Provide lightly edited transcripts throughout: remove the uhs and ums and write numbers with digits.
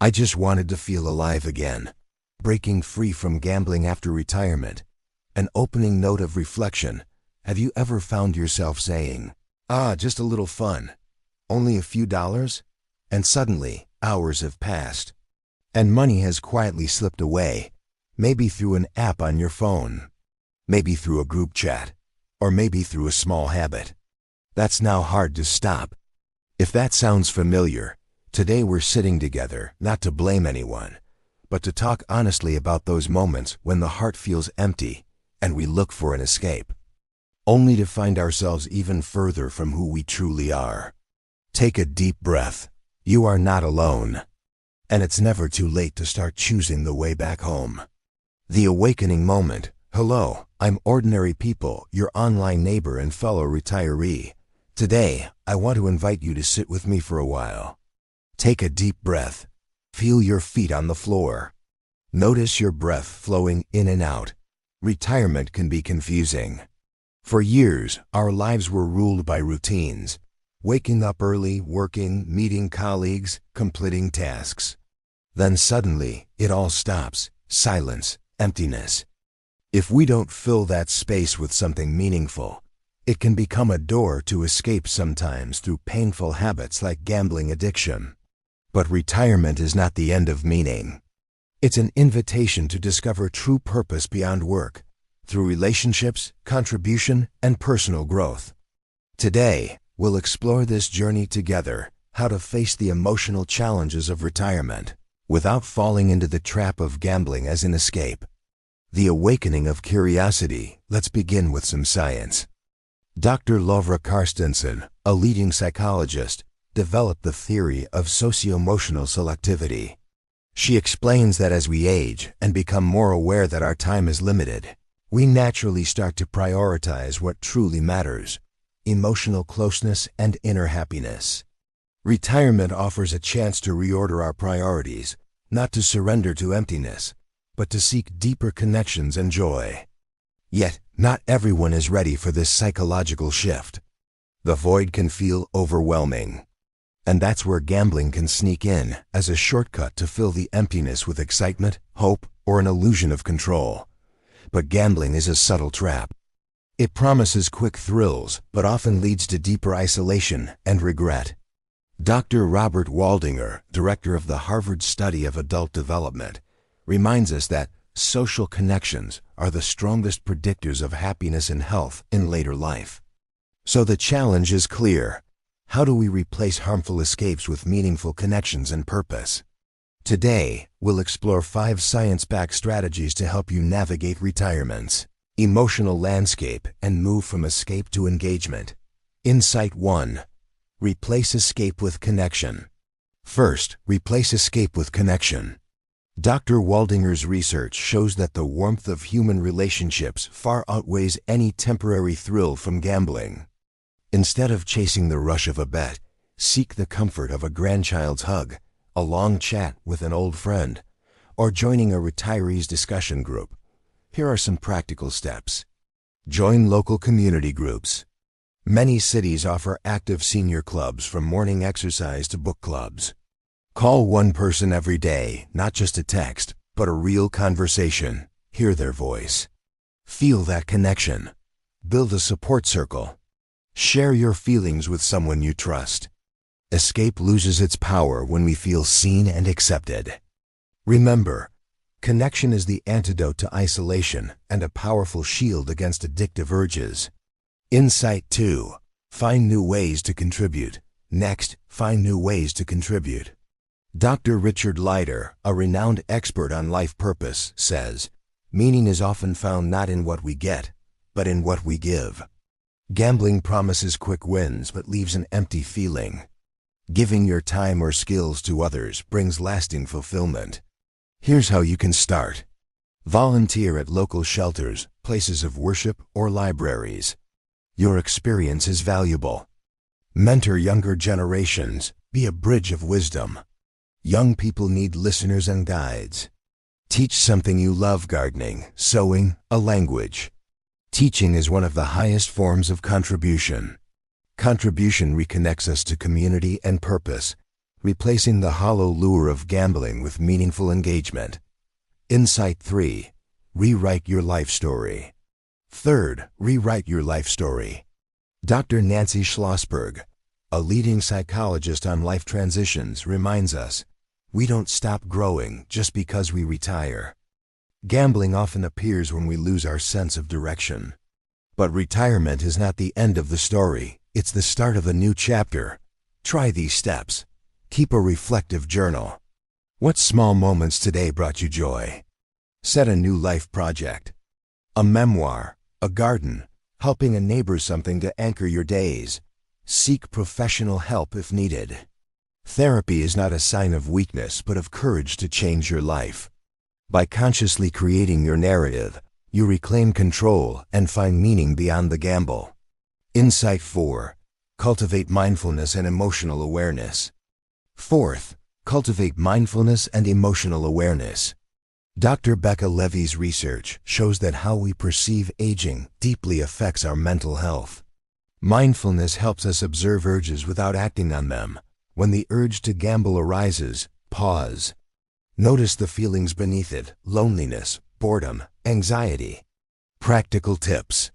I just wanted to feel alive again. Breaking free from gambling after retirement. An opening note of reflection. Have you ever found yourself saying, just a little fun. Only a few dollars? And suddenly, hours have passed. And money has quietly slipped away. Maybe through an app on your phone. Maybe through a group chat. Or maybe through a small habit. That's now hard to stop. If that sounds familiar, today we're sitting together, not to blame anyone, but to talk honestly about those moments when the heart feels empty and we look for an escape, only to find ourselves even further from who we truly are. Take a deep breath. You are not alone. And it's never too late to start choosing the way back home. The awakening moment. Hello, I'm Ordinary People, your online neighbor and fellow retiree. Today, I want to invite you to sit with me for a while. Take a deep breath. Feel your feet on the floor. Notice your breath flowing in and out. Retirement can be confusing. For years, our lives were ruled by routines. Waking up early, working, meeting colleagues, completing tasks. Then suddenly, it all stops. Silence, emptiness. If we don't fill that space with something meaningful, it can become a door to escape, sometimes through painful habits like gambling addiction. But retirement is not the end of meaning. It's an invitation to discover true purpose beyond work, through relationships, contribution, and personal growth. Today, we'll explore this journey together, how to face the emotional challenges of retirement, without falling into the trap of gambling as an escape. The awakening of curiosity. Let's begin with some science. Dr. Lovra Carstensen, a leading psychologist, developed the theory of socio-emotional selectivity. She explains that as we age and become more aware that our time is limited, we naturally start to prioritize what truly matters: emotional closeness and inner happiness. Retirement offers a chance to reorder our priorities, not to surrender to emptiness, but to seek deeper connections and joy. Yet, not everyone is ready for this psychological shift. The void can feel overwhelming. And that's where gambling can sneak in as a shortcut to fill the emptiness with excitement, hope, or an illusion of control. But gambling is a subtle trap. It promises quick thrills, but often leads to deeper isolation and regret. Dr. Robert Waldinger, director of the Harvard Study of Adult Development, reminds us that social connections are the strongest predictors of happiness and health in later life. So the challenge is clear. How do we replace harmful escapes with meaningful connections and purpose? Today, we'll explore 5 science-backed strategies to help you navigate retirement's emotional landscape and move from escape to engagement. Insight 1. Replace escape with connection. First, replace escape with connection. Dr. Waldinger's research shows that the warmth of human relationships far outweighs any temporary thrill from gambling. Instead of chasing the rush of a bet, seek the comfort of a grandchild's hug, a long chat with an old friend, or joining a retiree's discussion group. Here are some practical steps. Join local community groups. Many cities offer active senior clubs, from morning exercise to book clubs. Call one person every day, not just a text, but a real conversation. Hear their voice. Feel that connection. Build a support circle. Share your feelings with someone you trust. Escape loses its power when we feel seen and accepted. Remember, connection is the antidote to isolation and a powerful shield against addictive urges. Insight 2. Find new ways to contribute. Next, find new ways to contribute. Dr. Richard Leider, a renowned expert on life purpose, says, "Meaning is often found not in what we get, but in what we give." Gambling promises quick wins but leaves an empty feeling. Giving your time or skills to others brings lasting fulfillment. Here's how you can start. Volunteer at local shelters, places of worship, or libraries. Your experience is valuable. Mentor younger generations. Be a bridge of wisdom. Young people need listeners and guides. Teach something you love: gardening, sewing, a language. Teaching is one of the highest forms of contribution. Contribution reconnects us to community and purpose. replacing the hollow lure of gambling with meaningful engagement. Insight 3. Rewrite your life story. Third, rewrite your life story. Dr. Nancy Schlossberg, a leading psychologist on life transitions, reminds us, we don't stop growing just because we retire. Gambling often appears when we lose our sense of direction. But retirement is not the end of the story, it's the start of a new chapter. Try these steps. Keep a reflective journal. What small moments today brought you joy? Set a new life project. A memoir, a garden, helping a neighbor, something to anchor your days. Seek professional help if needed. Therapy is not a sign of weakness but of courage to change your life. By consciously creating your narrative, you reclaim control and find meaning beyond the gamble. Insight 4. Cultivate mindfulness and emotional awareness. Fourth, cultivate mindfulness and emotional awareness. Dr. Becca Levy's research shows that how we perceive aging deeply affects our mental health. Mindfulness helps us observe urges without acting on them. When the urge to gamble arises, pause. Notice the feelings beneath it: loneliness, boredom, anxiety. Practical tips.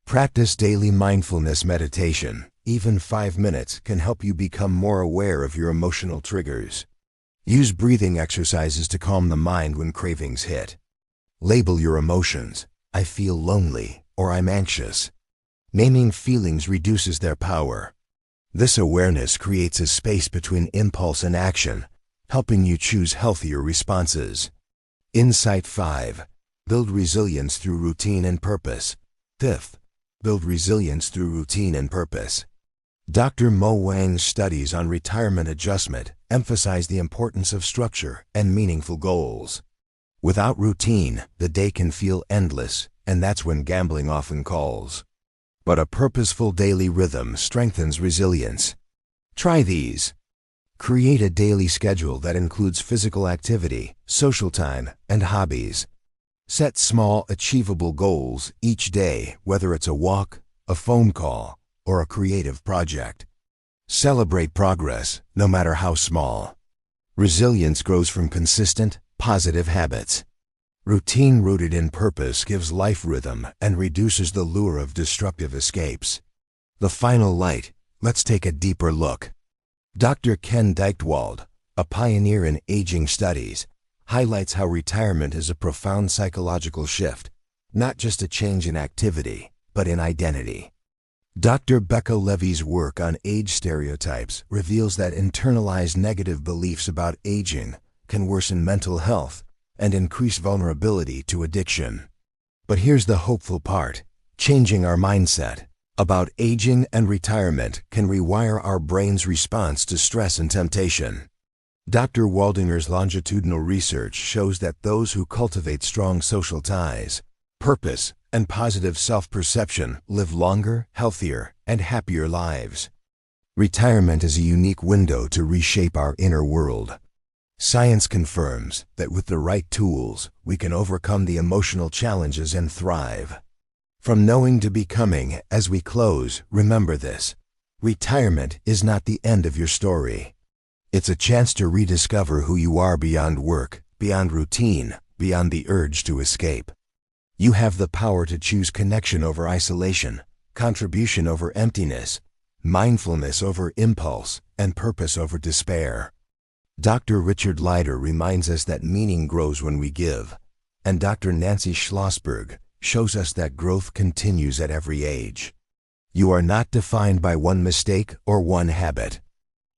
Practice daily mindfulness meditation. Even 5 minutes can help you become more aware of your emotional triggers. Use breathing exercises to calm the mind when cravings hit. Label your emotions. I feel lonely, or I'm anxious. Naming feelings reduces their power. This awareness creates a space between impulse and action, helping you choose healthier responses. Insight 5. Build resilience through routine and purpose. Fifth, build resilience through routine and purpose. Dr. Mo Wang's studies on retirement adjustment emphasize the importance of structure and meaningful goals. Without routine, the day can feel endless, and that's when gambling often calls. But a purposeful daily rhythm strengthens resilience. Try these. Create a daily schedule that includes physical activity, social time, and hobbies. Set small, achievable goals each day, whether it's a walk, a phone call, or a creative project. Celebrate progress, no matter how small. Resilience grows from consistent, positive habits. Routine rooted in purpose gives life rhythm and reduces the lure of destructive escapes. The final light. Let's take a deeper look. Dr. Ken Deichtwald, a pioneer in aging studies, highlights how retirement is a profound psychological shift, not just a change in activity, but in identity. Dr. Becca Levy's work on age stereotypes reveals that internalized negative beliefs about aging can worsen mental health and increase vulnerability to addiction. But here's the hopeful part. Changing our mindset about aging and retirement can rewire our brain's response to stress and temptation. Dr. Waldinger's longitudinal research shows that those who cultivate strong social ties, purpose, and positive self-perception live longer, healthier, and happier lives. Retirement is a unique window to reshape our inner world. Science confirms that with the right tools, we can overcome the emotional challenges and thrive. From knowing to becoming. As we close, remember this. Retirement is not the end of your story. It's a chance to rediscover who you are beyond work, beyond routine, beyond the urge to escape. You have the power to choose connection over isolation, contribution over emptiness, mindfulness over impulse, and purpose over despair. Dr. Richard Leider reminds us that meaning grows when we give, and Dr. Nancy Schlossberg shows us that growth continues at every age. You are not defined by one mistake or one habit.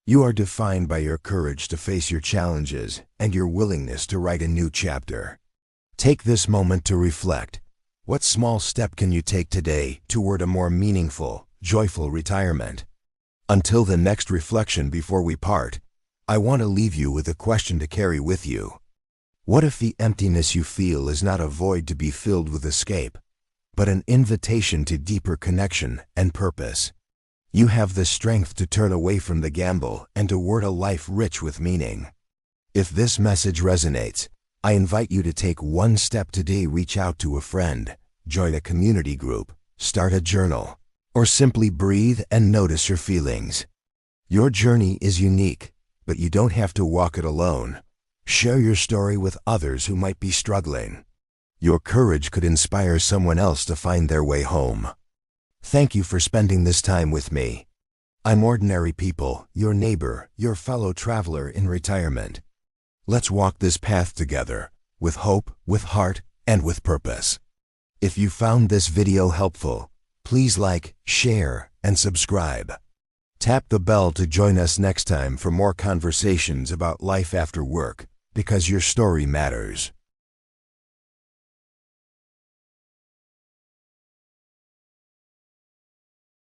You are defined by your courage to face your challenges and your willingness to write a new chapter. Take this moment to reflect. What small step can you take today toward a more meaningful, joyful retirement? Until the next reflection before we part, I want to leave you with a question to carry with you. What if the emptiness you feel is not a void to be filled with escape, but an invitation to deeper connection and purpose? You have the strength to turn away from the gamble and toward a life rich with meaning. If this message resonates, I invite you to take one step today. Reach out to a friend, join a community group, start a journal, or simply breathe and notice your feelings. Your journey is unique, But you don't have to walk it alone. Share your story with others who might be struggling. Your courage could inspire someone else to find their way home. Thank you for spending this time with me. I'm Ordinary People, your neighbor, your fellow traveler in retirement. Let's walk this path together, with hope, with heart, and with purpose. If you found this video helpful, please like, share, and subscribe. Tap the bell to join us next time for more conversations about life after work, because your story matters.